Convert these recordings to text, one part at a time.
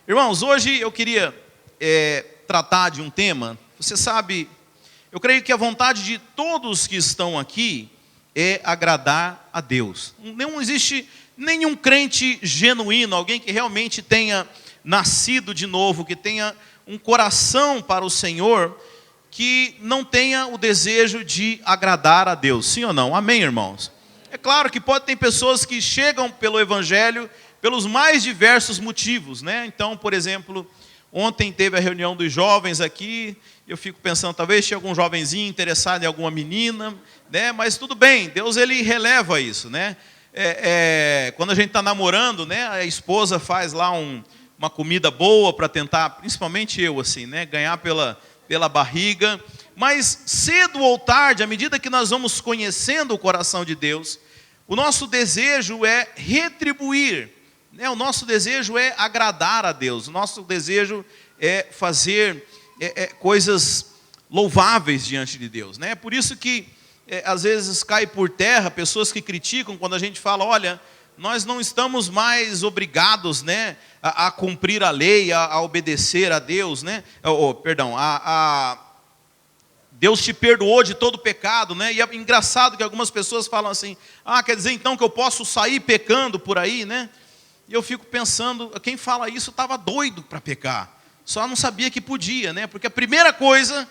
Irmãos, hoje eu queria tratar de um tema. Você sabe, eu creio que a vontade de todos que estão aqui é agradar a Deus. Não existe nenhum crente genuíno, alguém que realmente tenha nascido de novo, que tenha um coração para o Senhor, que não tenha o desejo de agradar a Deus. Sim ou não? Amém, irmãos? É claro que pode ter pessoas que chegam pelo Evangelho pelos mais diversos motivos, né? Então, por exemplo, ontem teve a reunião dos jovens aqui, eu fico pensando, talvez tinha algum jovenzinho interessado em alguma menina, né? Mas tudo bem, Deus ele releva isso, né? Quando a gente está namorando, né? A esposa faz lá uma comida boa para tentar, principalmente eu, assim, né? Ganhar pela barriga. Mas cedo ou tarde, à medida que nós vamos conhecendo o coração de Deus, o nosso desejo é retribuir, né? O nosso desejo é agradar a Deus, o nosso desejo é fazer coisas louváveis diante de Deus, né? Por isso que às vezes cai por terra pessoas que criticam quando a gente fala, olha, nós não estamos mais obrigados, né, a cumprir a lei, a obedecer a Deus, né? Deus te perdoou de todo pecado, né? E é engraçado que algumas pessoas falam assim, quer dizer então que eu posso sair pecando por aí, né? E eu fico pensando, quem fala isso estava doido para pecar, só não sabia que podia, né? Porque a primeira coisa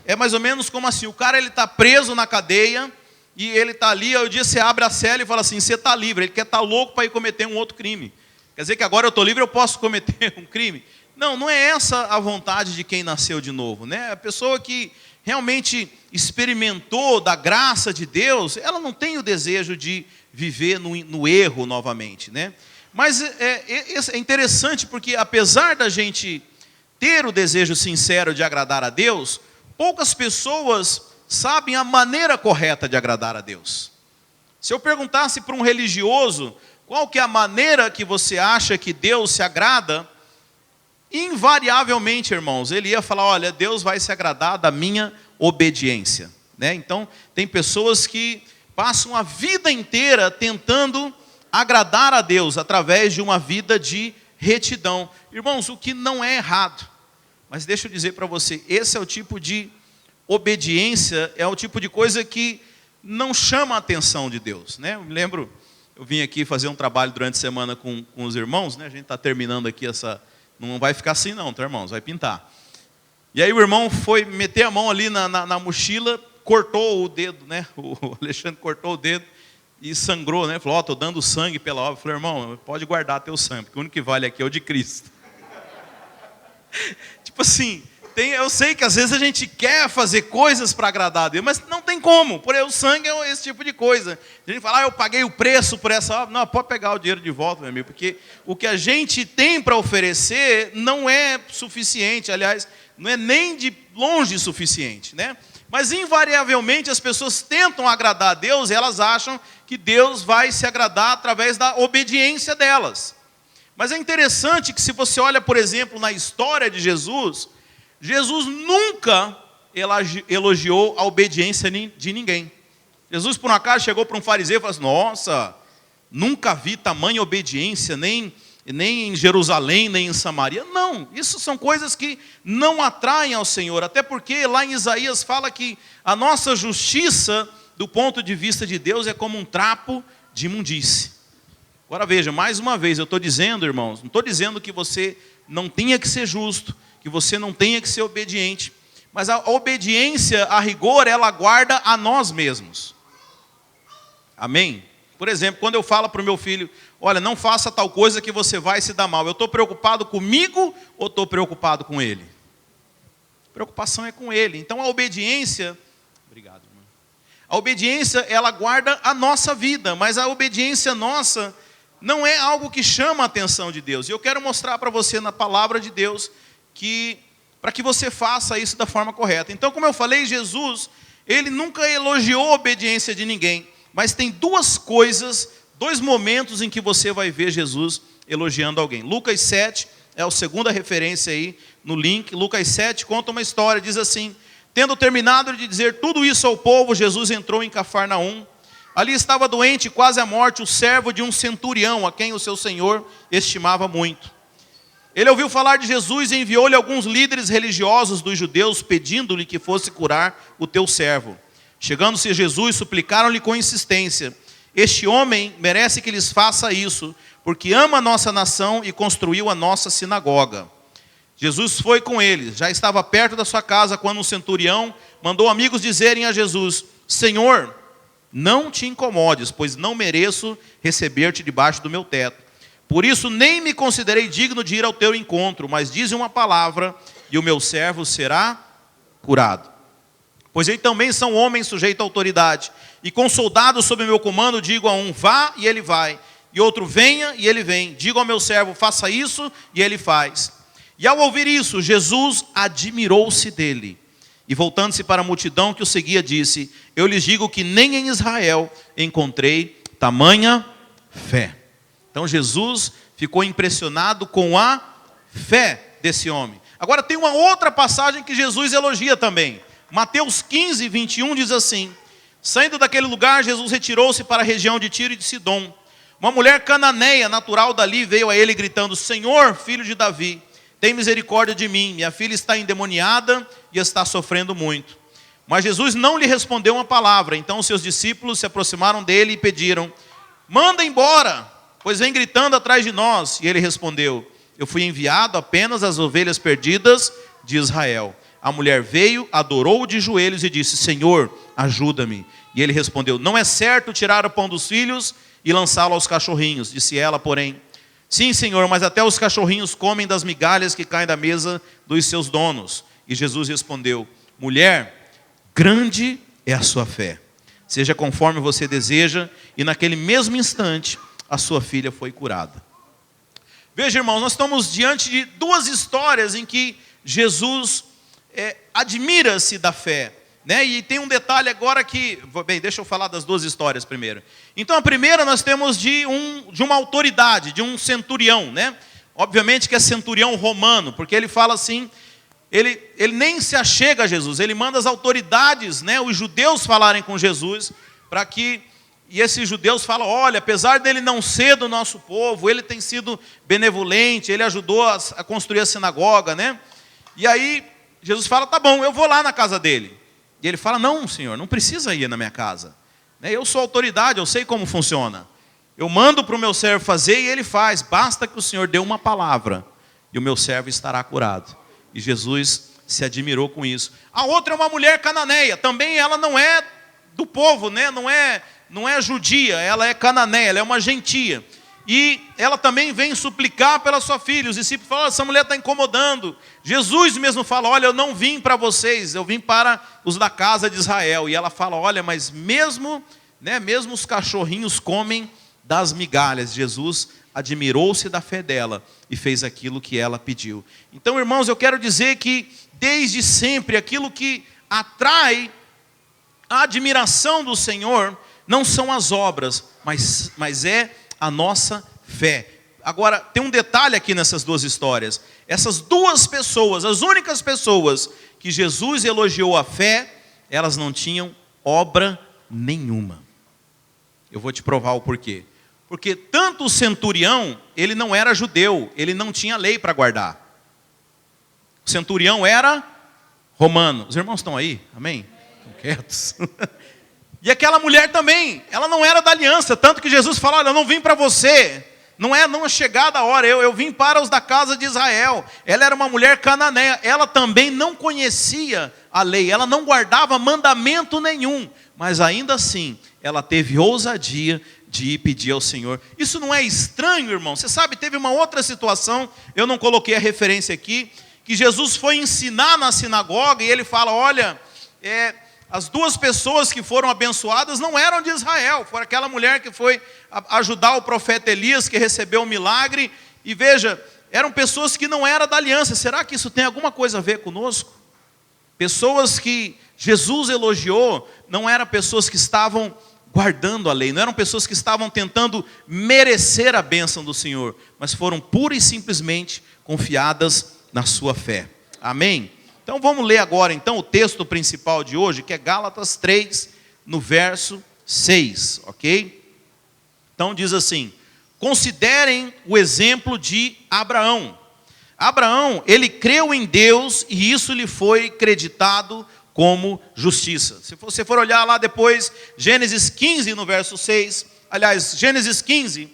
é mais ou menos como assim, o cara ele está preso na cadeia, e ele está ali, aí o dia você abre a cela e fala assim, você está livre, ele quer estar louco para ir cometer um outro crime. Quer dizer que agora eu estou livre, eu posso cometer um crime? Não, não é essa a vontade de quem nasceu de novo, né? A pessoa que realmente experimentou da graça de Deus, ela não tem o desejo de viver no erro novamente, né? Mas é interessante porque apesar da gente ter o desejo sincero de agradar a Deus, poucas pessoas sabem a maneira correta de agradar a Deus. Se eu perguntasse para um religioso, qual que é a maneira que você acha que Deus se agrada? Invariavelmente, irmãos, ele ia falar, olha, Deus vai se agradar da minha obediência, né? Então, tem pessoas que passam a vida inteira tentando agradar a Deus através de uma vida de retidão. Irmãos, o que não é errado, mas deixa eu dizer para você, esse é o tipo de obediência, é o tipo de coisa que não chama a atenção de Deus, né? Eu me lembro, eu vim aqui fazer um trabalho durante a semana com os irmãos, né? A gente está terminando aqui não vai ficar assim não, tá, irmãos? Vai pintar. E aí o irmão foi meter a mão ali na mochila, cortou o dedo, né? O Alexandre cortou o dedo e sangrou, né? Falou, estou dando sangue pela obra. Eu falei, irmão, pode guardar teu sangue, porque o único que vale aqui é o de Cristo. Tipo assim, eu sei que às vezes a gente quer fazer coisas para agradar a Deus, mas não tem como, porque o sangue é esse tipo de coisa. A gente fala, eu paguei o preço por essa obra. Não, pode pegar o dinheiro de volta, meu amigo, porque o que a gente tem para oferecer não é suficiente, aliás, não é nem de longe suficiente, né? Mas invariavelmente as pessoas tentam agradar a Deus e elas acham que Deus vai se agradar através da obediência delas. Mas é interessante que se você olha, por exemplo, na história de Jesus, Jesus nunca elogiou a obediência de ninguém. Jesus, por um acaso, chegou para um fariseu e falou assim, nossa, nunca vi tamanha obediência, nem em Jerusalém, nem em Samaria. Não, isso são coisas que não atraem ao Senhor, até porque lá em Isaías fala que a nossa justiça, do ponto de vista de Deus, é como um trapo de imundície. Agora veja, mais uma vez, eu estou dizendo, irmãos, não estou dizendo que você não tenha que ser justo, que você não tenha que ser obediente, mas a obediência, a rigor, ela guarda a nós mesmos. Amém? Por exemplo, quando eu falo para o meu filho, olha, não faça tal coisa que você vai se dar mal, eu estou preocupado comigo ou estou preocupado com ele? A preocupação é com ele. Então a obediência, obrigado, irmão. A obediência, ela guarda a nossa vida, mas a obediência nossa não é algo que chama a atenção de Deus. E eu quero mostrar para você na palavra de Deus, para que você faça isso da forma correta. Então, como eu falei, Jesus, ele nunca elogiou a obediência de ninguém, mas tem dois momentos em que você vai ver Jesus elogiando alguém. Lucas 7 é a segunda referência aí no link. Lucas 7 conta uma história, diz assim, tendo terminado de dizer tudo isso ao povo, Jesus entrou em Cafarnaum. Ali estava doente, quase à morte, o servo de um centurião, a quem o seu senhor estimava muito. Ele ouviu falar de Jesus e enviou-lhe alguns líderes religiosos dos judeus, pedindo-lhe que fosse curar o teu servo. Chegando-se a Jesus, suplicaram-lhe com insistência: este homem merece que lhes faça isso, porque ama a nossa nação e construiu a nossa sinagoga. Jesus foi com eles, já estava perto da sua casa, quando um centurião mandou amigos dizerem a Jesus: Senhor, não te incomodes, pois não mereço receber-te debaixo do meu teto. Por isso nem me considerei digno de ir ao teu encontro, mas dize uma palavra e o meu servo será curado. Pois eles também são homens sujeitos à autoridade, e com soldados sob meu comando digo a um: vá, e ele vai, e outro: venha, e ele vem. Digo ao meu servo: faça isso, e ele faz. E ao ouvir isso, Jesus admirou-se dele, e voltando-se para a multidão que o seguia, disse: eu lhes digo que nem em Israel encontrei tamanha fé. Então Jesus ficou impressionado com a fé desse homem. Agora tem uma outra passagem que Jesus elogia também. Mateus 15, 21 diz assim: saindo daquele lugar, Jesus retirou-se para a região de Tiro e de Sidom. Uma mulher cananeia, natural dali, veio a ele gritando: Senhor, filho de Davi, tem misericórdia de mim, minha filha está endemoniada e está sofrendo muito. Mas Jesus não lhe respondeu uma palavra. Então os seus discípulos se aproximaram dele e pediram: manda embora, pois vem gritando atrás de nós. E ele respondeu: eu fui enviado apenas às ovelhas perdidas de Israel. A mulher veio, adorou-o de joelhos e disse: Senhor, ajuda-me. E ele respondeu: não é certo tirar o pão dos filhos e lançá-lo aos cachorrinhos. Disse ela, porém: sim, Senhor, mas até os cachorrinhos comem das migalhas que caem da mesa dos seus donos. E Jesus respondeu: mulher, grande é a sua fé. Seja conforme você deseja. E naquele mesmo instante, a sua filha foi curada. Veja, irmãos, nós estamos diante de duas histórias em que Jesus admira-se da fé, né? E tem um detalhe agora que... Bem, deixa eu falar das duas histórias primeiro. Então, a primeira nós temos de uma autoridade, de um centurião, né? Obviamente que é centurião romano, porque ele fala assim... Ele nem se achega a Jesus, ele manda as autoridades, né, os judeus falarem com Jesus, para que... E esses judeus falam: olha, apesar dele não ser do nosso povo, ele tem sido benevolente, ele ajudou a construir a sinagoga, né? E aí Jesus fala: tá bom, eu vou lá na casa dele. E ele fala: não, Senhor, não precisa ir na minha casa. Eu sou autoridade, eu sei como funciona. Eu mando para o meu servo fazer e ele faz. Basta que o Senhor dê uma palavra e o meu servo estará curado. E Jesus se admirou com isso. A outra é uma mulher cananeia. Também ela não é do povo, né? Não é judia, ela é cananeia, ela é uma gentia. E ela também vem suplicar pela sua filha. Os discípulos falam: essa mulher está incomodando. Jesus mesmo fala: olha, eu não vim para vocês, eu vim para os da casa de Israel. E ela fala: olha, mas mesmo os cachorrinhos comem das migalhas. Jesus admirou-se da fé dela e fez aquilo que ela pediu. Então, irmãos, eu quero dizer que desde sempre aquilo que atrai a admiração do Senhor não são as obras, mas é a nossa fé. Agora, tem um detalhe aqui nessas duas histórias. Essas duas pessoas, as únicas pessoas que Jesus elogiou a fé, elas não tinham obra nenhuma. Eu vou te provar o porquê. Porque tanto o centurião, ele não era judeu, ele não tinha lei para guardar. O centurião era romano. Os irmãos estão aí? Amém? Estão quietos? E aquela mulher também, ela não era da aliança, tanto que Jesus falou: olha, eu não vim para você, não é chegada a hora, eu vim para os da casa de Israel. Ela era uma mulher cananeia, ela também não conhecia a lei, ela não guardava mandamento nenhum, mas ainda assim, ela teve ousadia de ir pedir ao Senhor. Isso não é estranho, irmão? Você sabe, teve uma outra situação, eu não coloquei a referência aqui, que Jesus foi ensinar na sinagoga e ele fala: olha, as duas pessoas que foram abençoadas não eram de Israel, foi aquela mulher que foi ajudar o profeta Elias, que recebeu o milagre, e veja, eram pessoas que não eram da aliança. Será que isso tem alguma coisa a ver conosco? Pessoas que Jesus elogiou, não eram pessoas que estavam guardando a lei, não eram pessoas que estavam tentando merecer a bênção do Senhor, mas foram pura e simplesmente confiadas na sua fé. Amém? Então vamos ler agora então o texto principal de hoje, que é Gálatas 3, no verso 6, ok? Então diz assim: considerem o exemplo de Abraão. Abraão, ele creu em Deus e isso lhe foi creditado como justiça. Se você for olhar lá depois, Gênesis 15 no verso 6, aliás, Gênesis 15,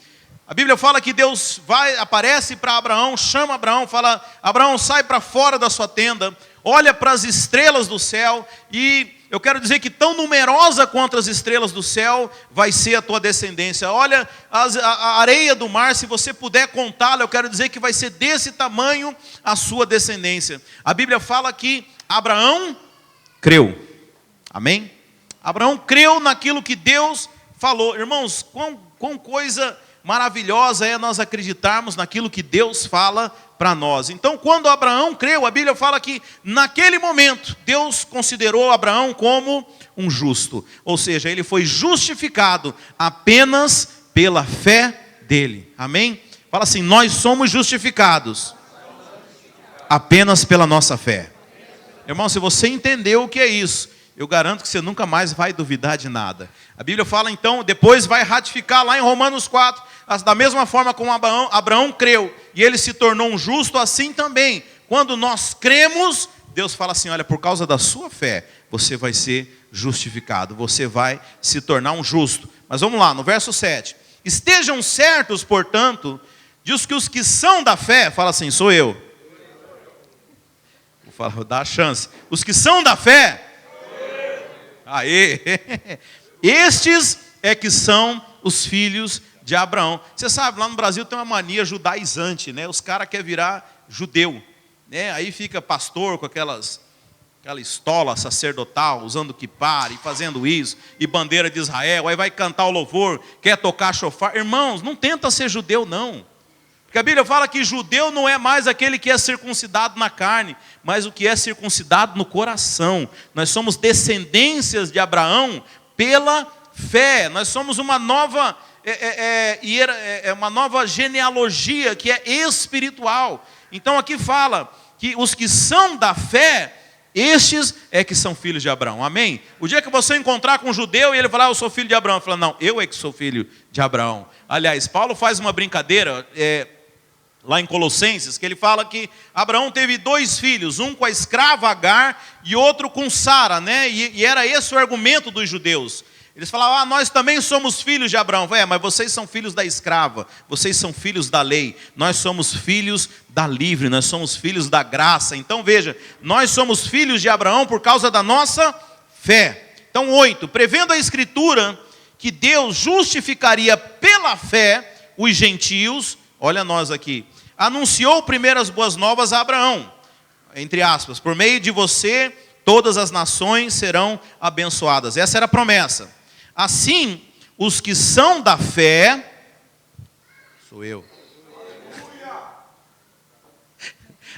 a Bíblia fala que Deus aparece para Abraão, chama Abraão, fala: Abraão, sai para fora da sua tenda, olha para as estrelas do céu, e eu quero dizer que tão numerosa quanto as estrelas do céu vai ser a tua descendência. Olha a areia do mar, se você puder contá-la, eu quero dizer que vai ser desse tamanho a sua descendência. A Bíblia fala que Abraão creu. Amém? Abraão creu naquilo que Deus falou. Irmãos, quão coisa maravilhosa é nós acreditarmos naquilo que Deus fala para nós. Então, quando Abraão creu, a Bíblia fala que naquele momento Deus considerou Abraão como um justo, ou seja, ele foi justificado apenas pela fé dele. Amém? Fala assim: nós somos justificados apenas pela nossa fé. Irmão, se você entendeu o que é isso, eu garanto que você nunca mais vai duvidar de nada. A Bíblia fala então, depois vai ratificar lá em Romanos 4, da mesma forma como Abraão creu, e ele se tornou um justo, assim também, quando nós cremos, Deus fala assim: olha, por causa da sua fé, você vai ser justificado, você vai se tornar um justo. Mas vamos lá, no verso 7, estejam certos, portanto, de que os que são da fé, fala assim: sou eu. Vou dar a chance. Os que são da fé, aê, estes é que são os filhos de Abraão. Você sabe, lá no Brasil tem uma mania judaizante, né? Os caras querem virar judeu, né? Aí fica pastor com aquela estola sacerdotal, usando quipá e fazendo isso, e bandeira de Israel, aí vai cantar o louvor, quer tocar shofar. Irmãos, não tenta ser judeu não, porque a Bíblia fala que judeu não é mais aquele que é circuncidado na carne, mas o que é circuncidado no coração. Nós somos descendências de Abraão pela fé, nós somos uma nova uma nova genealogia que é espiritual. Então aqui fala que os que são da fé, estes é que são filhos de Abraão. Amém? O dia que você encontrar com um judeu e ele falar: eu sou filho de Abraão, fala: não, eu é que sou filho de Abraão. Aliás, Paulo faz uma brincadeira lá em Colossenses, que ele fala que Abraão teve 2 filhos, um com a escrava Agar e outro com Sara, né? E era esse o argumento dos judeus. Eles falavam: nós também somos filhos de Abraão. Mas vocês são filhos da escrava, vocês são filhos da lei, nós somos filhos da livre, nós somos filhos da graça. Então veja, nós somos filhos de Abraão por causa da nossa fé. Então 8, prevendo a Escritura que Deus justificaria pela fé os gentios, olha nós aqui, anunciou primeiro as boas novas a Abraão, entre aspas, por meio de você todas as nações serão abençoadas. Essa era a promessa. Assim, os que são da fé, sou eu.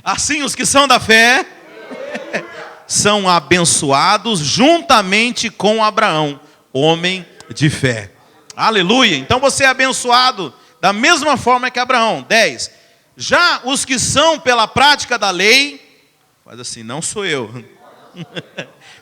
Assim, os que são da fé são abençoados juntamente com Abraão, homem de fé. Aleluia! Então você é abençoado da mesma forma que Abraão. 10. Já os que são pela prática da lei, faz assim: não sou eu.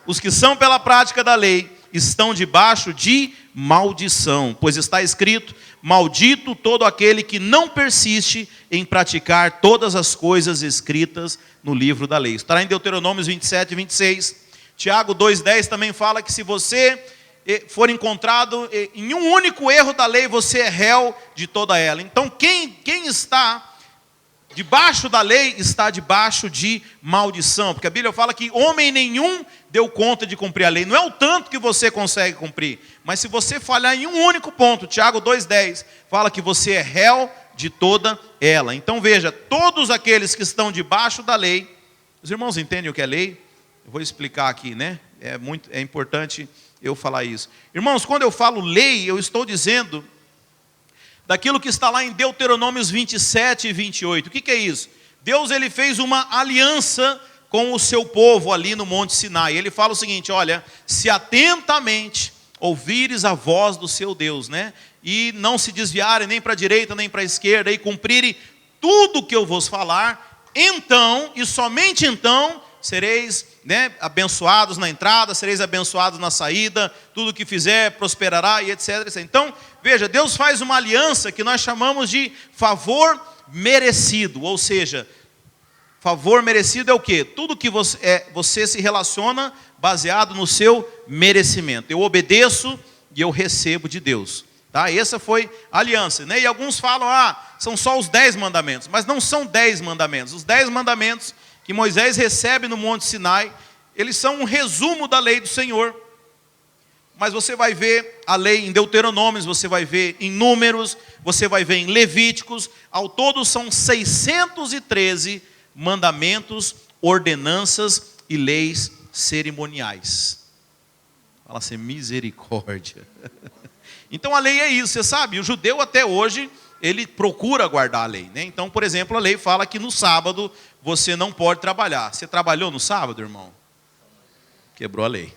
Os que são pela prática da lei estão debaixo de maldição, pois está escrito: maldito todo aquele que não persiste em praticar todas as coisas escritas no livro da lei. Está em Deuteronômio 27 e 26. Tiago 2,10 também fala que se você for encontrado em um único erro da lei, você é réu de toda ela. Então quem está debaixo da lei está debaixo de maldição, porque a Bíblia fala que homem nenhum deu conta de cumprir a lei. Não é o tanto que você consegue cumprir, mas se você falhar em um único ponto, Tiago 2,10 fala que você é réu de toda ela. Então veja, todos aqueles que estão debaixo da lei, os irmãos entendem o que é lei? Eu vou explicar aqui, né? É importante eu falar isso. Irmãos, quando eu falo lei, eu estou dizendo daquilo que está lá em Deuteronômios 27 e 28. O que é isso? Deus ele fez uma aliança com o seu povo ali no Monte Sinai. Ele fala o seguinte: olha, se atentamente ouvires a voz do seu Deus, né? E não se desviarem nem para a direita nem para a esquerda, e cumprirem tudo que eu vos falar, então, e somente então, sereis, né, abençoados na entrada, sereis abençoados na saída, tudo que fizer prosperará e etc. Então, veja, Deus faz uma aliança que nós chamamos de favor merecido, ou seja, Favor merecido é o quê? Tudo que você se relaciona baseado no seu merecimento. Eu obedeço e eu recebo de Deus. Tá? Essa foi a aliança. Né? E alguns falam, são só os 10 mandamentos. Mas não são 10 mandamentos. Os 10 mandamentos que Moisés recebe no Monte Sinai, eles são um resumo da lei do Senhor. Mas você vai ver a lei em Deuteronômios, você vai ver em Números, você vai ver em Levíticos. Ao todo são 613 mandamentos, ordenanças e leis cerimoniais. Fala assim, misericórdia. Então a lei é isso, você sabe, o judeu até hoje, ele procura guardar a lei, né? Então, por exemplo, a lei fala que no sábado você não pode trabalhar. Você trabalhou no sábado, irmão? Quebrou a lei.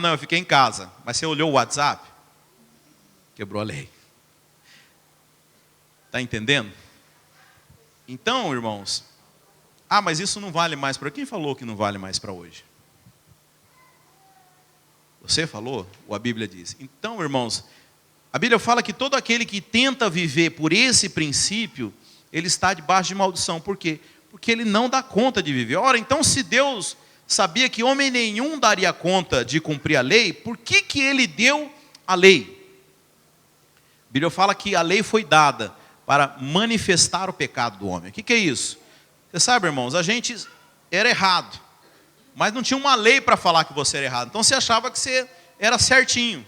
Não, eu fiquei em casa. Mas você olhou o WhatsApp? Quebrou a lei. Está entendendo? Então, irmãos, mas isso não vale mais para... Quem falou que não vale mais para hoje? Você falou? Ou a Bíblia diz? Então, irmãos, a Bíblia fala que todo aquele que tenta viver por esse princípio, ele está debaixo de maldição. Por quê? Porque ele não dá conta de viver. Ora, então se Deus sabia que homem nenhum daria conta de cumprir a lei, por que ele deu a lei? A Bíblia fala que a lei foi dada para manifestar o pecado do homem. O que é isso? Você sabe, irmãos, a gente era errado, mas não tinha uma lei para falar que você era errado. Então você achava que você era certinho.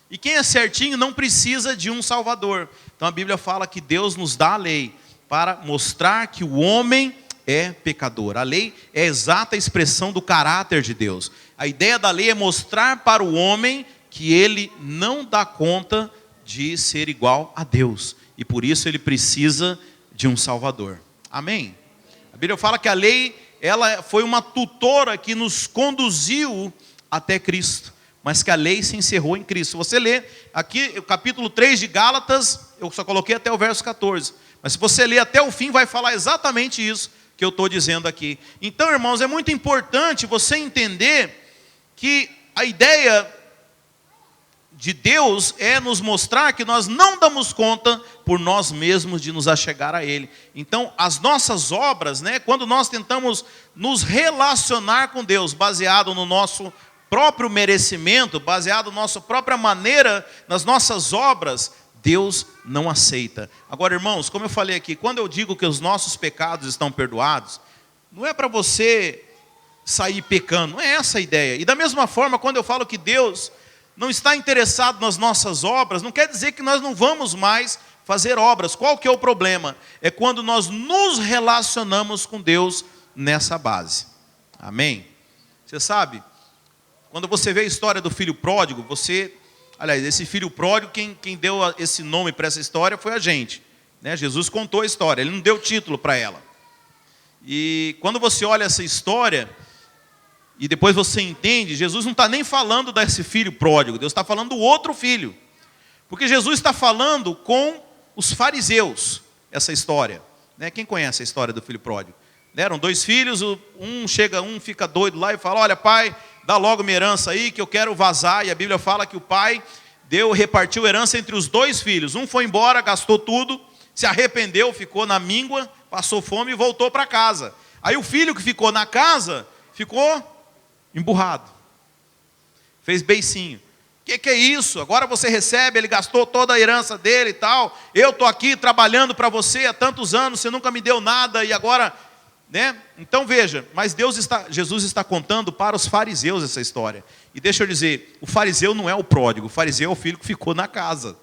E quem é certinho não precisa de um salvador. Então a Bíblia fala que Deus nos dá a lei para mostrar que o homem é pecador. A lei é a exata expressão do caráter de Deus. A ideia da lei é mostrar para o homem que ele não dá conta de ser igual a Deus. E por isso ele precisa de um Salvador. Amém? A Bíblia fala que a lei, ela foi uma tutora que nos conduziu até Cristo. Mas que a lei se encerrou em Cristo. Você lê aqui o capítulo 3 de Gálatas, eu só coloquei até o verso 14. Mas se você ler até o fim, vai falar exatamente isso que eu estou dizendo aqui. Então, irmãos, é muito importante você entender que a ideia de Deus é nos mostrar que nós não damos conta por nós mesmos de nos achegar a Ele. Então, as nossas obras, né, quando nós tentamos nos relacionar com Deus, baseado no nosso próprio merecimento, baseado na nossa própria maneira, nas nossas obras, Deus não aceita. Agora, irmãos, como eu falei aqui, quando eu digo que os nossos pecados estão perdoados, não é para você sair pecando, não é essa a ideia. E da mesma forma, quando eu falo que Deus não está interessado nas nossas obras, não quer dizer que nós não vamos mais fazer obras. Qual que é o problema? É quando nós nos relacionamos com Deus nessa base. Amém? Você sabe, quando você vê a história do filho pródigo, aliás, esse filho pródigo, quem deu esse nome para essa história foi a gente. Né? Jesus contou a história, ele não deu título para ela. E quando você olha essa história, e depois você entende, Jesus não está nem falando desse filho pródigo, Deus está falando do outro filho. Porque Jesus está falando com os fariseus, essa história. Né? Quem conhece a história do filho pródigo? Eram 2 filhos, um fica doido lá e fala, olha pai, dá logo minha herança aí que eu quero vazar. E a Bíblia fala que o pai repartiu herança entre os 2 filhos. Um foi embora, gastou tudo, se arrependeu, ficou na míngua, passou fome e voltou para casa. Aí o filho que ficou na casa, ficou emburrado. Fez beicinho. O que é isso? Agora você recebe, ele gastou toda a herança dele e tal. Eu estou aqui trabalhando para você há tantos anos, você nunca me deu nada e agora... Né? Então veja, mas Jesus está contando para os fariseus essa história. E deixa eu dizer, o fariseu não é o pródigo, o fariseu é o filho que ficou na casa.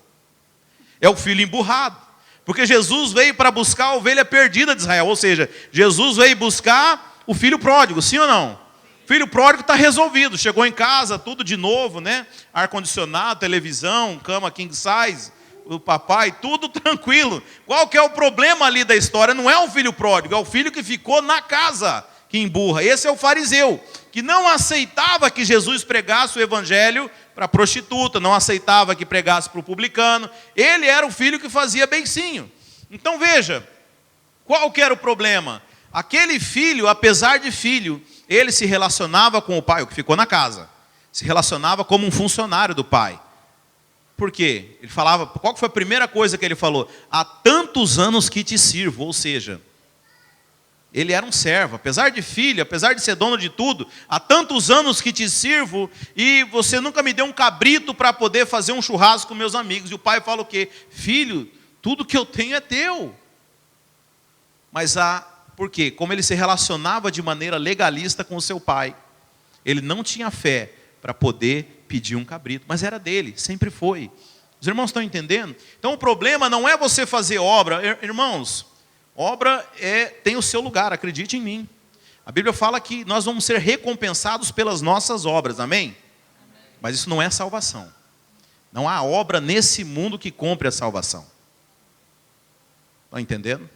É o filho emburrado. Porque Jesus veio para buscar a ovelha perdida de Israel. Ou seja, Jesus veio buscar o filho pródigo, sim ou não? O filho pródigo está resolvido, chegou em casa, tudo de novo, né? Ar-condicionado, televisão, cama king size, o papai, tudo tranquilo. Qual que é o problema ali da história? Não é o filho pródigo, é o filho que ficou na casa que emburra. Esse é o fariseu, que não aceitava que Jesus pregasse o evangelho para a prostituta, não aceitava que pregasse para o publicano. Ele era o filho que fazia beicinho. Então veja, qual que era o problema? Aquele filho, apesar de filho, ele se relacionava com o pai, o que ficou na casa. Se relacionava como um funcionário do pai. Por quê? Ele falava, qual foi a primeira coisa que ele falou? Há tantos anos que te sirvo, ou seja, ele era um servo, apesar de filho, apesar de ser dono de tudo, há tantos anos que te sirvo, e você nunca me deu um cabrito para poder fazer um churrasco com meus amigos. E o pai fala o quê? Filho, tudo que eu tenho é teu. Mas por quê? Como ele se relacionava de maneira legalista com o seu pai, ele não tinha fé para poder pedir um cabrito, mas era dele, sempre foi. Os irmãos estão entendendo? Então o problema não é você fazer obra, irmãos. Obra tem o seu lugar, acredite em mim. A Bíblia fala que nós vamos ser recompensados pelas nossas obras, amém? Mas isso não é salvação. Não há obra nesse mundo que compre a salvação. Estão entendendo?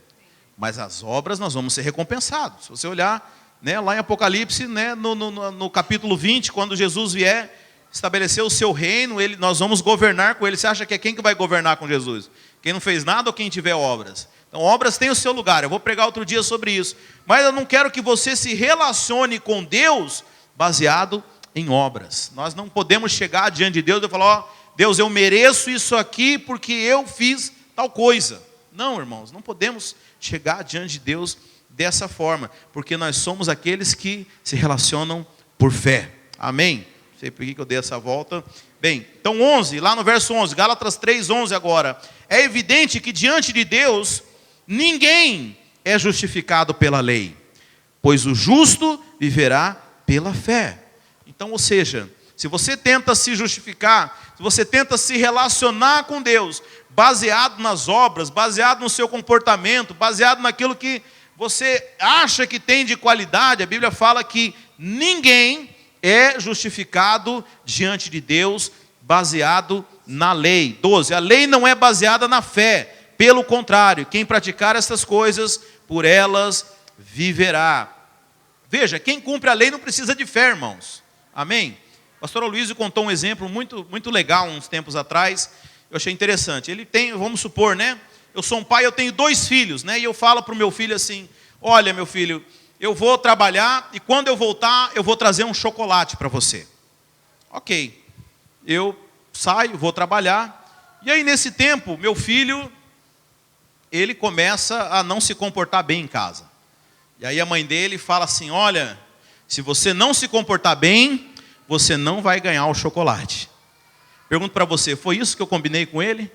Mas as obras nós vamos ser recompensados. Se você olhar, né, lá em Apocalipse, né, no capítulo 20, quando Jesus vier estabelecer o seu reino, nós vamos governar com ele. Você acha que é quem que vai governar com Jesus? Quem não fez nada ou quem tiver obras? Então, obras têm o seu lugar. Eu vou pregar outro dia sobre isso. Mas eu não quero que você se relacione com Deus baseado em obras. Nós não podemos chegar diante de Deus e falar, Deus, eu mereço isso aqui porque eu fiz tal coisa. Não, irmãos, não podemos chegar diante de Deus dessa forma, porque nós somos aqueles que se relacionam por fé. Amém? Não sei por que eu dei essa volta. Bem, então 11, lá no verso 11, Gálatas 3:11 agora. É evidente que diante de Deus, ninguém é justificado pela lei, pois o justo viverá pela fé. Então, ou seja, se você tenta se justificar, se você tenta se relacionar com Deus, baseado nas obras, baseado no seu comportamento, baseado naquilo que você acha que tem de qualidade, a Bíblia fala que ninguém é justificado diante de Deus baseado na lei. 12, a lei não é baseada na fé. Pelo contrário, quem praticar essas coisas, por elas viverá. Veja, quem cumpre a lei não precisa de fé, irmãos. Amém? O pastor Aloysio contou um exemplo muito legal uns tempos atrás. Eu achei interessante. Ele tem, vamos supor, né? Eu sou um pai, eu tenho 2 filhos, né? E eu falo para o meu filho assim, olha, meu filho, eu vou trabalhar e quando eu voltar, eu vou trazer um chocolate para você. Ok. Eu saio, vou trabalhar. E aí, nesse tempo, meu filho, ele começa a não se comportar bem em casa. E aí a mãe dele fala assim, olha, se você não se comportar bem, você não vai ganhar o chocolate. Pergunto para você, foi isso que eu combinei com ele?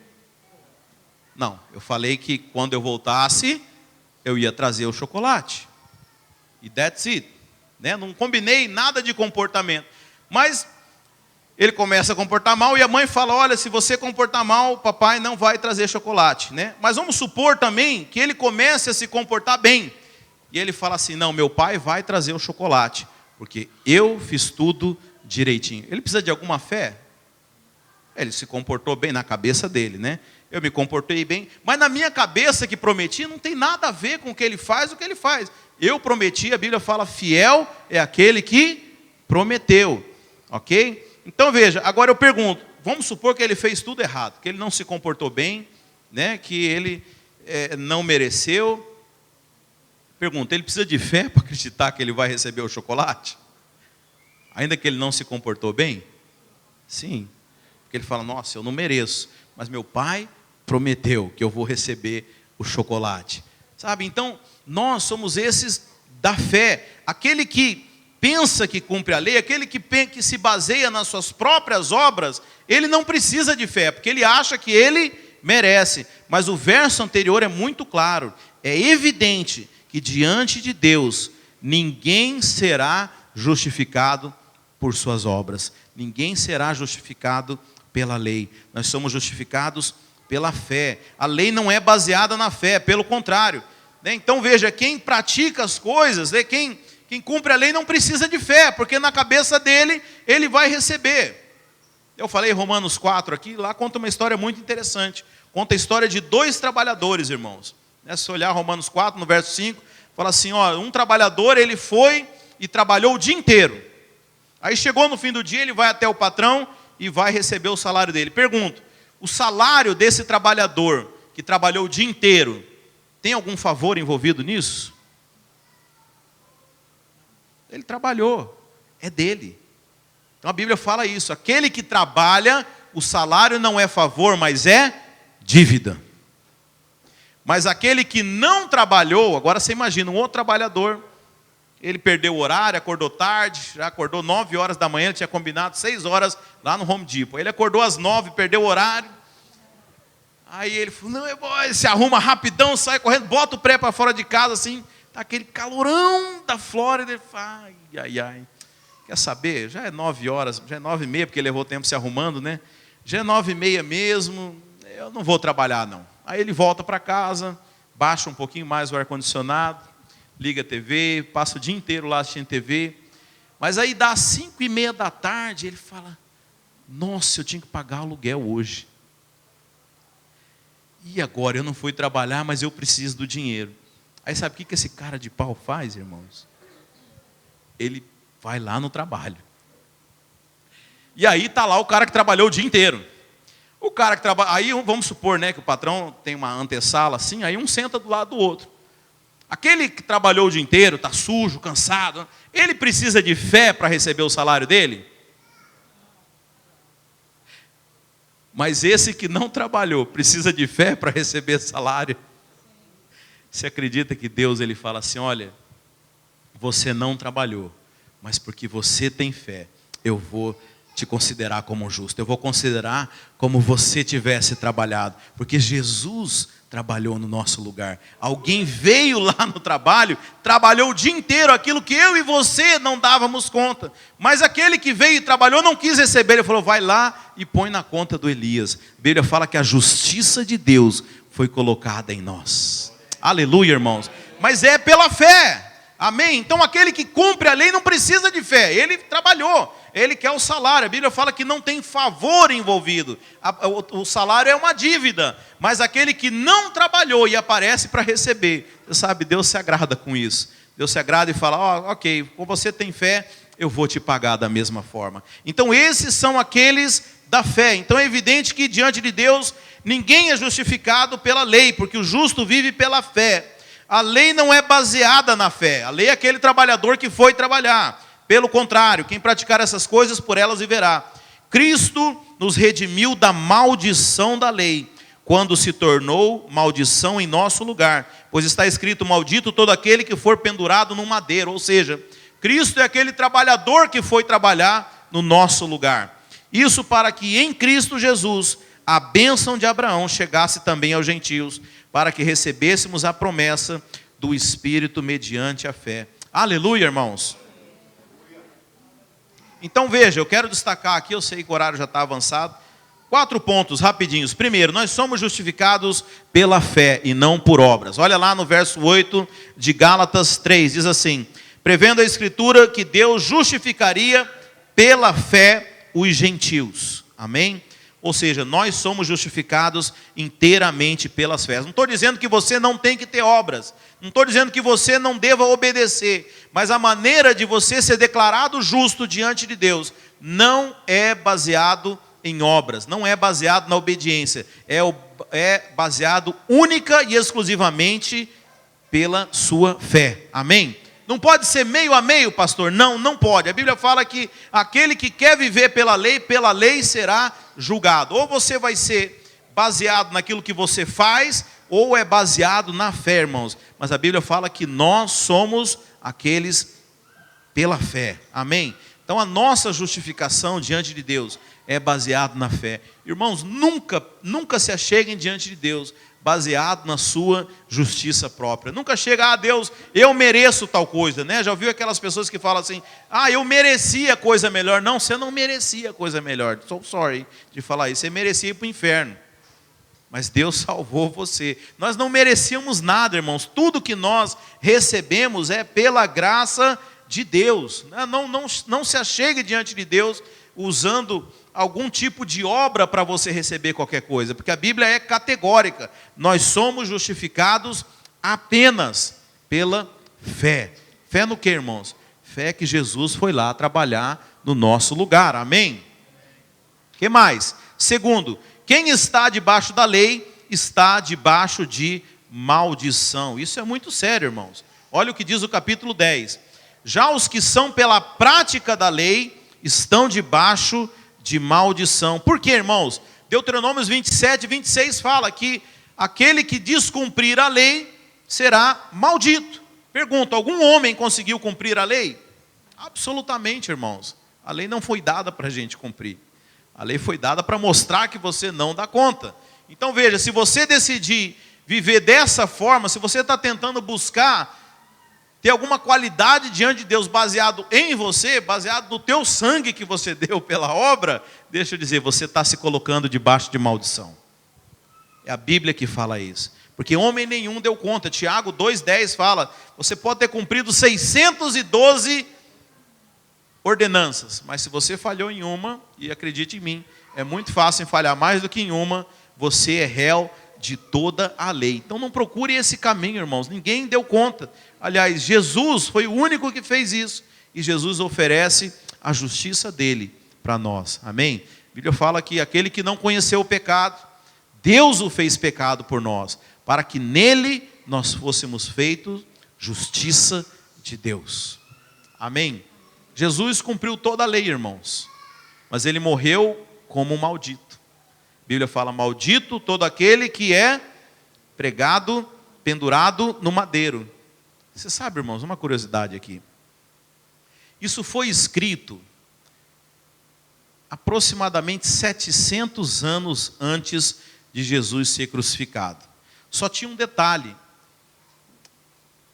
Não, eu falei que quando eu voltasse, eu ia trazer o chocolate. E that's it. Né? Não combinei nada de comportamento. Mas ele começa a comportar mal e a mãe fala, olha, se você comportar mal, o papai não vai trazer chocolate. Né? Mas vamos supor também que ele comece a se comportar bem. E ele fala assim, não, meu pai vai trazer o chocolate, porque eu fiz tudo direitinho. Ele precisa de alguma fé? Ele se comportou bem na cabeça dele, né? Eu me comportei bem, mas na minha cabeça que prometi, não tem nada a ver com o que ele faz, Eu prometi, a Bíblia fala, fiel é aquele que prometeu. Ok? Então veja, agora eu pergunto, vamos supor que ele fez tudo errado, que ele não se comportou bem, né? Que ele não mereceu. Pergunta, ele precisa de fé para acreditar que ele vai receber o chocolate? Ainda que ele não se comportou bem? Sim. Porque ele fala, nossa, eu não mereço, mas meu pai prometeu que eu vou receber o chocolate. Sabe, então, nós somos esses da fé. Aquele que pensa que cumpre a lei, aquele que se baseia nas suas próprias obras, ele não precisa de fé, porque ele acha que ele merece. Mas o verso anterior é muito claro. É evidente que diante de Deus, ninguém será justificado por suas obras. Ninguém será justificado pela lei. Nós somos justificados pela fé. A lei não é baseada na fé, pelo contrário. Então veja, quem pratica as coisas, quem cumpre a lei não precisa de fé, porque na cabeça dele, ele vai receber. Eu falei Romanos 4 aqui, lá conta uma história muito interessante. Conta a história de 2 trabalhadores, irmãos. Se olhar Romanos 4, no verso 5, fala assim, ó, um trabalhador, ele foi e trabalhou o dia inteiro. Aí chegou no fim do dia, ele vai até o patrão e vai receber o salário dele. Pergunto, o salário desse trabalhador que trabalhou o dia inteiro, tem algum favor envolvido nisso? Ele trabalhou, é dele. Então a Bíblia fala isso, aquele que trabalha, o salário não é favor, mas é dívida. Mas aquele que não trabalhou, agora você imagina, um outro trabalhador, ele perdeu o horário, acordou tarde, já acordou 9 horas da manhã, ele tinha combinado 6 horas lá no Home Depot. Ele acordou às 9, perdeu o horário. Aí ele falou, não, ele se arruma rapidão, sai correndo, bota o pré para fora de casa, assim, tá aquele calorão da Flórida. Ele fala, ai. Quer saber? Já é 9 horas, já é 9h30, porque ele levou tempo se arrumando, né? Já é 9h30 mesmo, eu não vou trabalhar não. Aí ele volta para casa, baixa um pouquinho mais o ar-condicionado, liga a TV, passa o dia inteiro lá assistindo TV. Mas aí dá 5h30 da tarde, ele fala, nossa, eu tinha que pagar aluguel hoje. E agora? Eu não fui trabalhar, mas eu preciso do dinheiro. Aí sabe o que esse cara de pau faz, irmãos? Ele vai lá no trabalho. E aí está lá o cara que trabalhou o dia inteiro. O cara que trabalha, aí vamos supor, né, que o patrão tem uma antessala assim, aí um senta do lado do outro. Aquele que trabalhou o dia inteiro, está sujo, cansado, ele precisa de fé para receber o salário dele? Mas esse que não trabalhou, precisa de fé para receber salário? Você acredita que Deus ele fala assim, olha, você não trabalhou, mas porque você tem fé, eu vou te considerar como justo, eu vou considerar como você tivesse trabalhado, porque Jesus trabalhou no nosso lugar. Alguém veio lá no trabalho, trabalhou o dia inteiro aquilo que eu e você não dávamos conta, mas aquele que veio e trabalhou não quis receber, ele falou, vai lá e põe na conta do Elias. A Bíblia fala que a justiça de Deus foi colocada em nós. Aleluia, irmãos. Mas é pela fé. Amém? Então aquele que cumpre a lei não precisa de fé, ele trabalhou, ele quer o salário. A Bíblia fala que não tem favor envolvido, o salário é uma dívida, mas aquele que não trabalhou e aparece para receber, você sabe, Deus se agrada com isso. Deus se agrada e fala, ok, como você tem fé, eu vou te pagar da mesma forma. Então esses são aqueles da fé. Então é evidente que diante de Deus, ninguém é justificado pela lei, porque o justo vive pela fé. A lei não é baseada na fé. A lei é aquele trabalhador que foi trabalhar. Pelo contrário, quem praticar essas coisas, por elas viverá. Cristo nos redimiu da maldição da lei, quando se tornou maldição em nosso lugar. Pois está escrito, maldito todo aquele que for pendurado no madeiro. Ou seja, Cristo é aquele trabalhador que foi trabalhar no nosso lugar. Isso para que em Cristo Jesus a bênção de Abraão chegasse também aos gentios, para que recebêssemos a promessa do Espírito mediante a fé. Aleluia, irmãos. Então veja, eu quero destacar aqui, eu sei que o horário já está avançado, 4 pontos rapidinhos. Primeiro, nós somos justificados pela fé e não por obras. Olha lá no verso 8 de Gálatas 3, diz assim, prevendo a Escritura que Deus justificaria pela fé os gentios. Amém? Ou seja, nós somos justificados inteiramente pelas fés. Não estou dizendo que você não tem que ter obras. Não estou dizendo que você não deva obedecer. Mas a maneira de você ser declarado justo diante de Deus não é baseado em obras. Não é baseado na obediência. É baseado única e exclusivamente pela sua fé. Amém? Não pode ser meio a meio, pastor? Não, não pode. A Bíblia fala que aquele que quer viver pela lei será julgado. Ou você vai ser baseado naquilo que você faz, ou é baseado na fé, irmãos. Mas a Bíblia fala que nós somos aqueles pela fé. Amém? Então a nossa justificação diante de Deus é baseado na fé. Irmãos, nunca se acheguem diante de Deus baseado na sua justiça própria. Nunca chega, Deus, eu mereço tal coisa, né? Já ouviu aquelas pessoas que falam assim, eu merecia coisa melhor. Não, você não merecia coisa melhor. So sorry de falar isso. Você merecia ir para o inferno. Mas Deus salvou você. Nós não merecíamos nada, irmãos. Tudo que nós recebemos é pela graça de Deus. Não se achegue diante de Deus usando algum tipo de obra para você receber qualquer coisa, porque a Bíblia é categórica. Nós somos justificados apenas pela fé. Fé no que, irmãos? Fé que Jesus foi lá trabalhar no nosso lugar. Amém? O que mais? Segundo, quem está debaixo da lei está debaixo de maldição. Isso é muito sério, irmãos. Olha o que diz o capítulo 10. Já os que são pela prática da lei estão debaixo de maldição. Por quê, irmãos? Deuteronômios 27, 26 fala que aquele que descumprir a lei será maldito. Pergunto, algum homem conseguiu cumprir a lei? Absolutamente, irmãos. A lei não foi dada para a gente cumprir. A lei foi dada para mostrar que você não dá conta. Então veja, se você decidir viver dessa forma, se você está tentando buscar ter alguma qualidade diante de Deus baseado em você, baseado no teu sangue que você deu pela obra, deixa eu dizer, você está se colocando debaixo de maldição. É a Bíblia que fala isso. Porque homem nenhum deu conta. Tiago 2,10 fala, você pode ter cumprido 612 ordenanças, mas se você falhou em uma, e acredite em mim, é muito fácil falhar mais do que em uma, você é réu de toda a lei. Então não procure esse caminho, irmãos, ninguém deu conta. Aliás, Jesus foi o único que fez isso, e Jesus oferece a justiça dele para nós, amém? A Bíblia fala que aquele que não conheceu o pecado, Deus o fez pecado por nós, para que nele nós fôssemos feitos justiça de Deus, amém? Jesus cumpriu toda a lei, irmãos, mas ele morreu como um maldito. A Bíblia fala, maldito todo aquele que é pregado, pendurado no madeiro. Você sabe, irmãos, uma curiosidade aqui. Isso foi escrito aproximadamente 700 anos antes de Jesus ser crucificado. Só tinha um detalhe.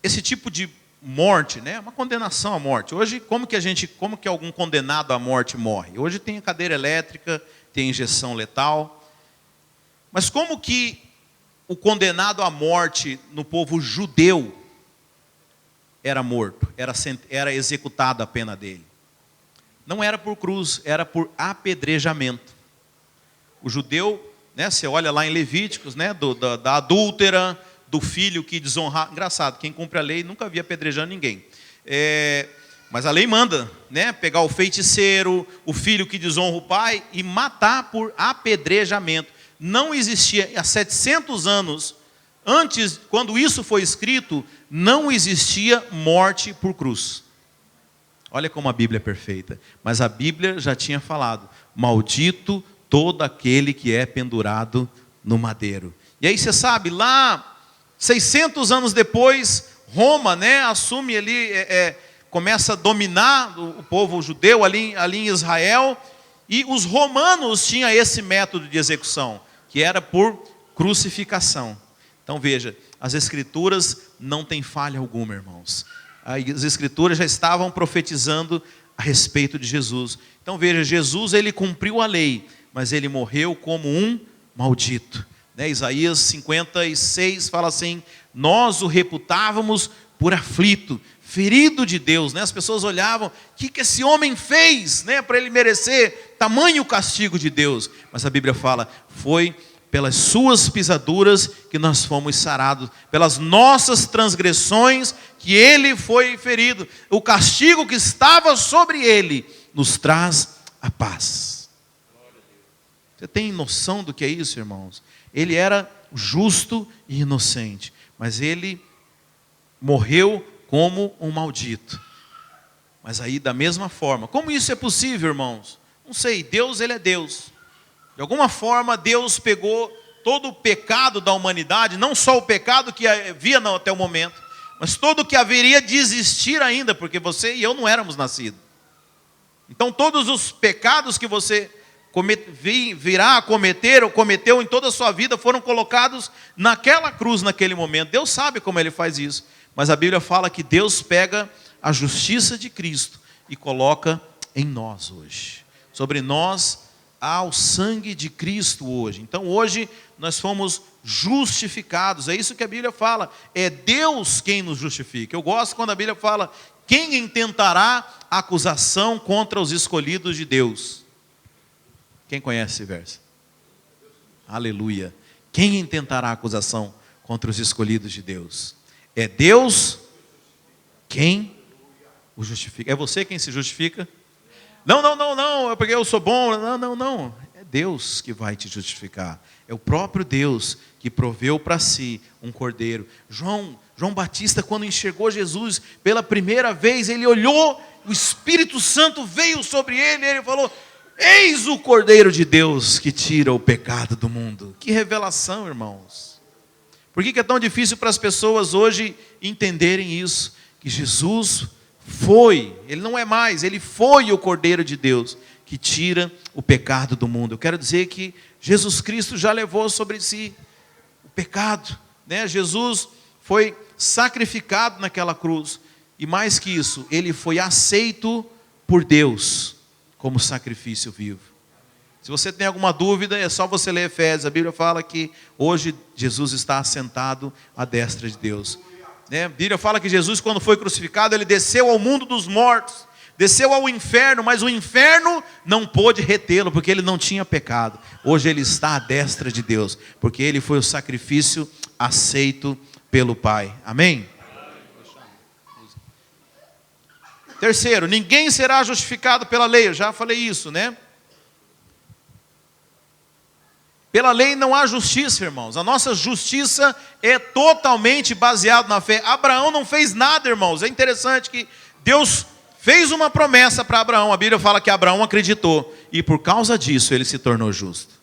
Esse tipo de morte, né? Uma condenação à morte. Hoje, como que algum condenado à morte morre? Hoje tem cadeira elétrica, tem injeção letal. Mas como que o condenado à morte no povo judeu era morto, era executada a pena dele? Não era por cruz, era por apedrejamento. O judeu, né? Você olha lá em Levíticos, né? Da adúltera, do filho que desonrar. Engraçado, quem cumpre a lei nunca via apedrejando ninguém. Mas a lei manda, né? Pegar o feiticeiro, o filho que desonra o pai e matar por apedrejamento. Não existia, há 700 anos antes, quando isso foi escrito, não existia morte por cruz. Olha como a Bíblia é perfeita. Mas a Bíblia já tinha falado, maldito todo aquele que é pendurado no madeiro. E aí você sabe, lá 600 anos depois, Roma, né, assume ali, começa a dominar o povo judeu ali em Israel, e os romanos tinham esse método de execução, que era por crucificação. Então veja, as escrituras não têm falha alguma, irmãos. As escrituras já estavam profetizando a respeito de Jesus. Então veja, Jesus ele cumpriu a lei, mas ele morreu como um maldito. Isaías 56 fala assim, nós o reputávamos por aflito, ferido de Deus. As pessoas olhavam, o que esse homem fez, para ele merecer tamanho castigo de Deus? Mas a Bíblia fala, foi pelas suas pisaduras que nós fomos sarados, pelas nossas transgressões que ele foi ferido. O castigo que estava sobre ele nos traz a paz. Você tem noção do que é isso, irmãos? Ele era justo e inocente, mas ele morreu como um maldito. Mas aí da mesma forma, como isso é possível, irmãos? Não sei, Deus ele é Deus. De alguma forma Deus pegou todo o pecado da humanidade, não só o pecado que havia até o momento, mas todo o que haveria de existir ainda, porque você e eu não éramos nascidos. Então todos os pecados que você virá a cometer ou cometeu em toda a sua vida foram colocados naquela cruz naquele momento. Deus sabe como ele faz isso, mas a Bíblia fala que Deus pega a justiça de Cristo e coloca em nós hoje. Sobre nós há o sangue de Cristo hoje. Então hoje nós fomos justificados, é isso que a Bíblia fala, é Deus quem nos justifica. Eu gosto quando a Bíblia fala, quem intentará acusação contra os escolhidos de Deus? Quem conhece esse verso? Aleluia. Quem intentará acusação contra os escolhidos de Deus? É Deus quem o justifica. É você quem se justifica? Não, é porque eu sou bom. Não. É Deus que vai te justificar. É o próprio Deus que proveu para si um cordeiro. João Batista, quando enxergou Jesus pela primeira vez, ele olhou, o Espírito Santo veio sobre ele, e ele falou, eis o Cordeiro de Deus que tira o pecado do mundo. Que revelação, irmãos. Por que é tão difícil para as pessoas hoje entenderem isso? Que Jesus foi, Ele não é mais, Ele foi o Cordeiro de Deus que tira o pecado do mundo. Eu quero dizer que Jesus Cristo já levou sobre si o pecado, né? Jesus foi sacrificado naquela cruz. E mais que isso, Ele foi aceito por Deus como sacrifício vivo. Se você tem alguma dúvida, é só você ler Efésios. A Bíblia fala que hoje Jesus está assentado à destra de Deus. A Bíblia fala que Jesus, quando foi crucificado, Ele desceu ao mundo dos mortos, desceu ao inferno, mas o inferno não pôde retê-lo, porque Ele não tinha pecado. Hoje Ele está à destra de Deus, porque Ele foi o sacrifício aceito pelo Pai. Amém? Terceiro, ninguém será justificado pela lei. Eu já falei isso, né? Pela lei não há justiça, irmãos. A nossa justiça é totalmente baseada na fé. Abraão não fez nada, irmãos. É interessante que Deus fez uma promessa para Abraão. A Bíblia fala que Abraão acreditou. E por causa disso ele se tornou justo.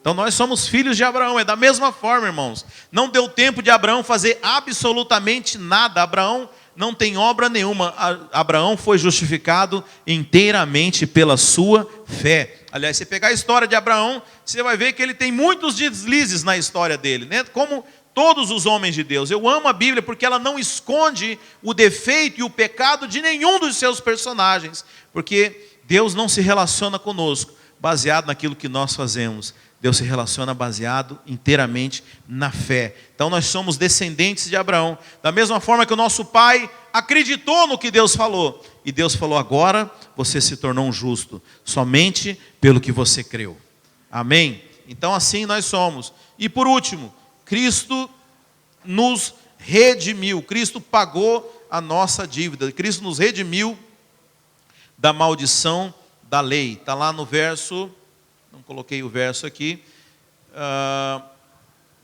Então nós somos filhos de Abraão. É da mesma forma, irmãos. Não deu tempo de Abraão fazer absolutamente nada. Abraão não tem obra nenhuma. Abraão foi justificado inteiramente pela sua fé. Aliás, se pegar a história de Abraão, você vai ver que ele tem muitos deslizes na história dele, né? Como todos os homens de Deus. Eu amo a Bíblia porque ela não esconde o defeito e o pecado de nenhum dos seus personagens. Porque Deus não se relaciona conosco baseado naquilo que nós fazemos. Deus se relaciona baseado inteiramente na fé. Então nós somos descendentes de Abraão. Da mesma forma que o nosso pai acreditou no que Deus falou. E Deus falou, agora você se tornou um justo. Somente pelo que você creu. Amém? Então assim nós somos. E por último, Cristo nos redimiu. Cristo pagou a nossa dívida. Cristo nos redimiu da maldição da lei. Está lá no verso... Não coloquei o verso aqui.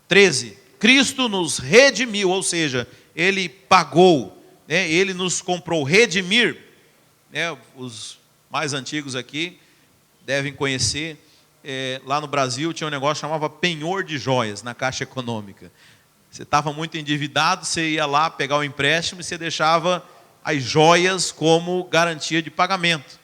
13. Cristo nos redimiu, ou seja, Ele pagou, né? Ele nos comprou. Redimir, né? Os mais antigos aqui devem conhecer. Lá no Brasil tinha um negócio que chamava penhor de joias na Caixa Econômica. Você estava muito endividado, você ia lá pegar o empréstimo e você deixava as joias como garantia de pagamento.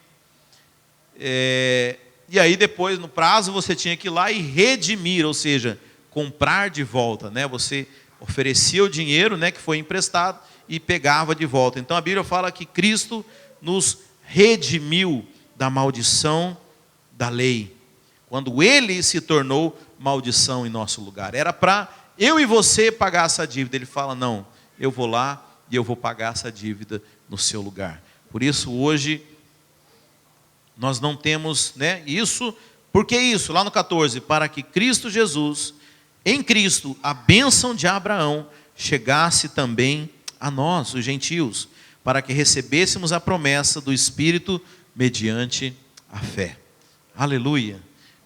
E aí depois, no prazo, você tinha que ir lá e redimir, ou seja, comprar de volta, né? Você oferecia o dinheiro, né, que foi emprestado e pegava de volta. Então a Bíblia fala que Cristo nos redimiu da maldição da lei. Quando Ele se tornou maldição em nosso lugar. Era para eu e você pagar essa dívida. Ele fala, não, eu vou lá e eu vou pagar essa dívida no seu lugar. Por isso hoje... nós não temos, né, isso, por que isso? Lá no 14, para que Cristo Jesus, em Cristo, a bênção de Abraão, chegasse também a nós, os gentios, para que recebêssemos a promessa do Espírito mediante a fé. Aleluia,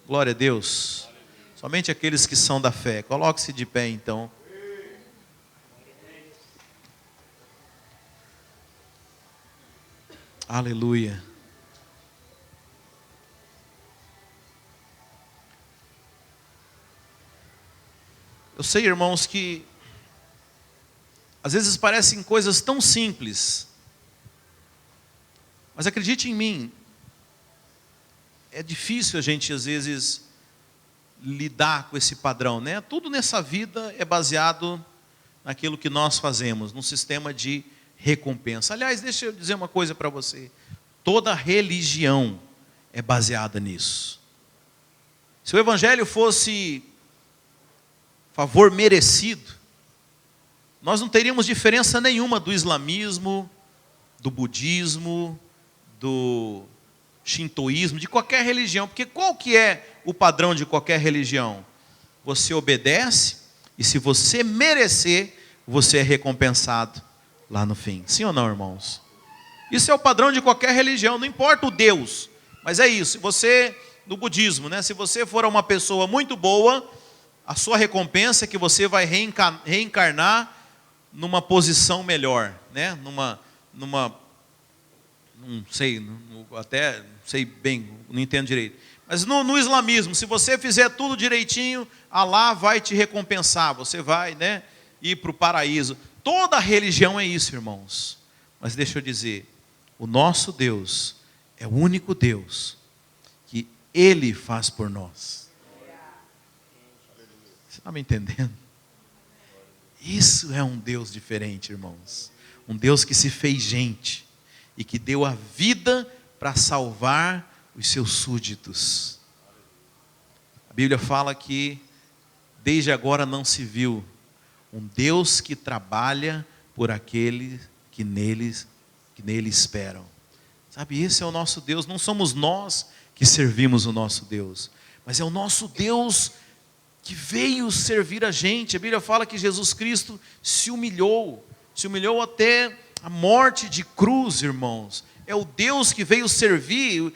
glória a Deus. Somente aqueles que são da fé, coloque-se de pé então. Aleluia. Eu sei, irmãos, que às vezes parecem coisas tão simples, mas acredite em mim, é difícil a gente às vezes lidar com esse padrão, né? Tudo nessa vida é baseado naquilo que nós fazemos, num sistema de recompensa. Aliás, deixa eu dizer uma coisa para você, toda religião é baseada nisso. Se o evangelho fosse favor merecido, nós não teríamos diferença nenhuma do islamismo, do budismo, do shintoísmo, de qualquer religião, porque qual que é o padrão de qualquer religião? Você obedece e se você merecer, você é recompensado lá no fim. Sim ou não, irmãos? Isso é o padrão de qualquer religião, não importa o Deus, mas é isso. Você, no budismo, né, se você for uma pessoa muito boa, a sua recompensa é que você vai reencarnar numa posição melhor, né? Não sei, até não sei bem, não entendo direito. Mas no islamismo, se você fizer tudo direitinho, Alá vai te recompensar. Você vai, né, ir para o paraíso. Toda religião é isso, irmãos. Mas deixa eu dizer, o nosso Deus é o único Deus que Ele faz por nós. Você está me entendendo? Isso é um Deus diferente, irmãos. Um Deus que se fez gente e que deu a vida para salvar os seus súditos. A Bíblia fala que desde agora não se viu um Deus que trabalha por aqueles que nele esperam. Sabe, esse é o nosso Deus. Não somos nós que servimos o nosso Deus, mas é o nosso Deus que veio servir a gente. A Bíblia fala que Jesus Cristo se humilhou até a morte de cruz, irmãos. É o Deus que veio servir.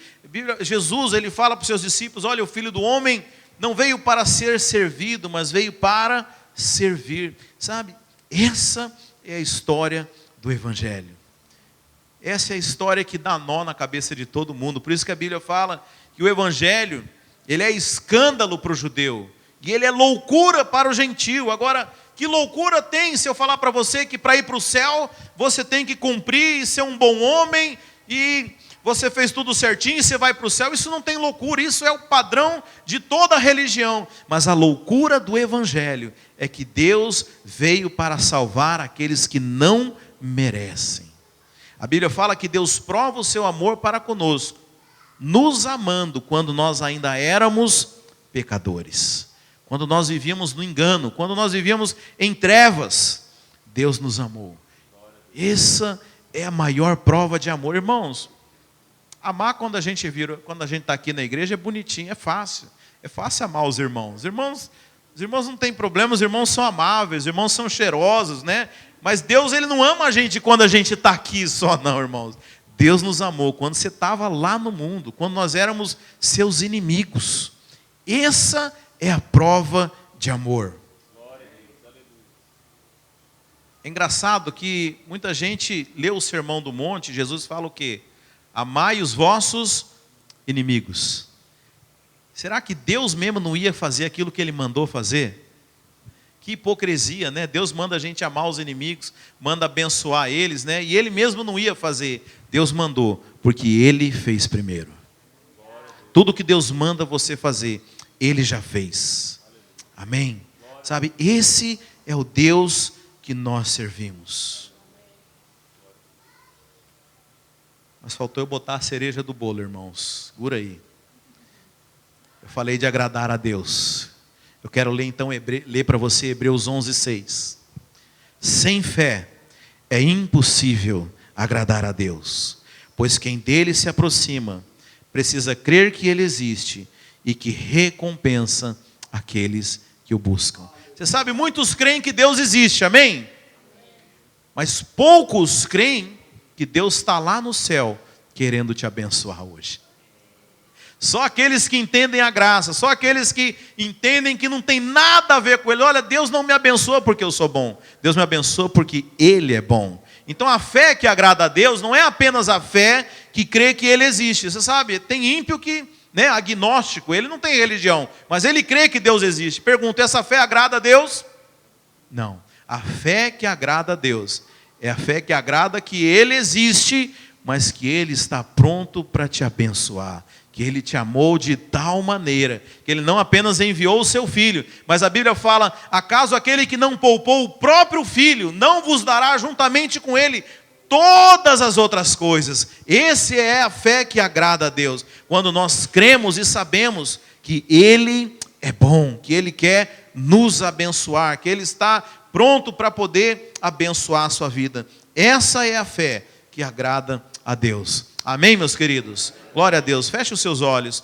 Jesus, ele fala para os seus discípulos: olha, o Filho do Homem não veio para ser servido, mas veio para servir. Sabe, essa é a história do Evangelho. Essa é a história que dá nó na cabeça de todo mundo. Por isso que a Bíblia fala que o Evangelho, ele é escândalo para o judeu, e ele é loucura para o gentio. Agora, que loucura tem se eu falar para você que para ir para o céu, você tem que cumprir e ser um bom homem, e você fez tudo certinho e você vai para o céu? Isso não tem loucura, isso é o padrão de toda religião. Mas a loucura do Evangelho é que Deus veio para salvar aqueles que não merecem. A Bíblia fala que Deus prova o seu amor para conosco, nos amando quando nós ainda éramos pecadores. Quando nós vivíamos no engano, quando nós vivíamos em trevas, Deus nos amou. Essa é a maior prova de amor, irmãos. Amar quando a gente está aqui na igreja é bonitinho, é fácil. É fácil amar os irmãos. Os irmãos não têm problema, os irmãos são amáveis, os irmãos são cheirosos, né? Mas Deus, ele não ama a gente quando a gente está aqui só, não, irmãos. Deus nos amou quando você estava lá no mundo, quando nós éramos seus inimigos. Essa é a prova de amor. É engraçado que muita gente lê o Sermão do Monte. Jesus fala o quê? Amai os vossos inimigos. Será que Deus mesmo não ia fazer aquilo que Ele mandou fazer? Que hipocrisia, né? Deus manda a gente amar os inimigos, manda abençoar eles, né? E Ele mesmo não ia fazer. Deus mandou, porque Ele fez primeiro. Tudo que Deus manda você fazer, Ele já fez. Amém? Sabe, esse é o Deus que nós servimos. Mas faltou eu botar a cereja do bolo, irmãos. Segura aí. Eu falei de agradar a Deus. Eu quero ler então, ler para você Hebreus 11:6. Sem fé é impossível agradar a Deus, pois quem dele se aproxima precisa crer que ele existe e que recompensa aqueles que o buscam. Você sabe, muitos creem que Deus existe, amém? Mas poucos creem que Deus está lá no céu querendo te abençoar hoje. Só aqueles que entendem a graça, só aqueles que entendem que não tem nada a ver com Ele. Olha, Deus não me abençoa porque eu sou bom, Deus me abençoa porque Ele é bom. Então a fé que agrada a Deus não é apenas a fé que crê que Ele existe. Você sabe, tem ímpio que, agnóstico, ele não tem religião, mas ele crê que Deus existe. Pergunto, essa fé agrada a Deus? Não. A fé que agrada a Deus é a fé que agrada que Ele existe, mas que Ele está pronto para te abençoar, que Ele te amou de tal maneira, que Ele não apenas enviou o seu Filho, mas a Bíblia fala: acaso aquele que não poupou o próprio Filho, não vos dará juntamente com Ele todas as outras coisas? Essa é a fé que agrada a Deus, quando nós cremos e sabemos que Ele é bom, que Ele quer nos abençoar, que Ele está pronto para poder abençoar a sua vida. Essa é a fé que agrada a Deus. Amém, meus queridos? Glória a Deus. Feche os seus olhos.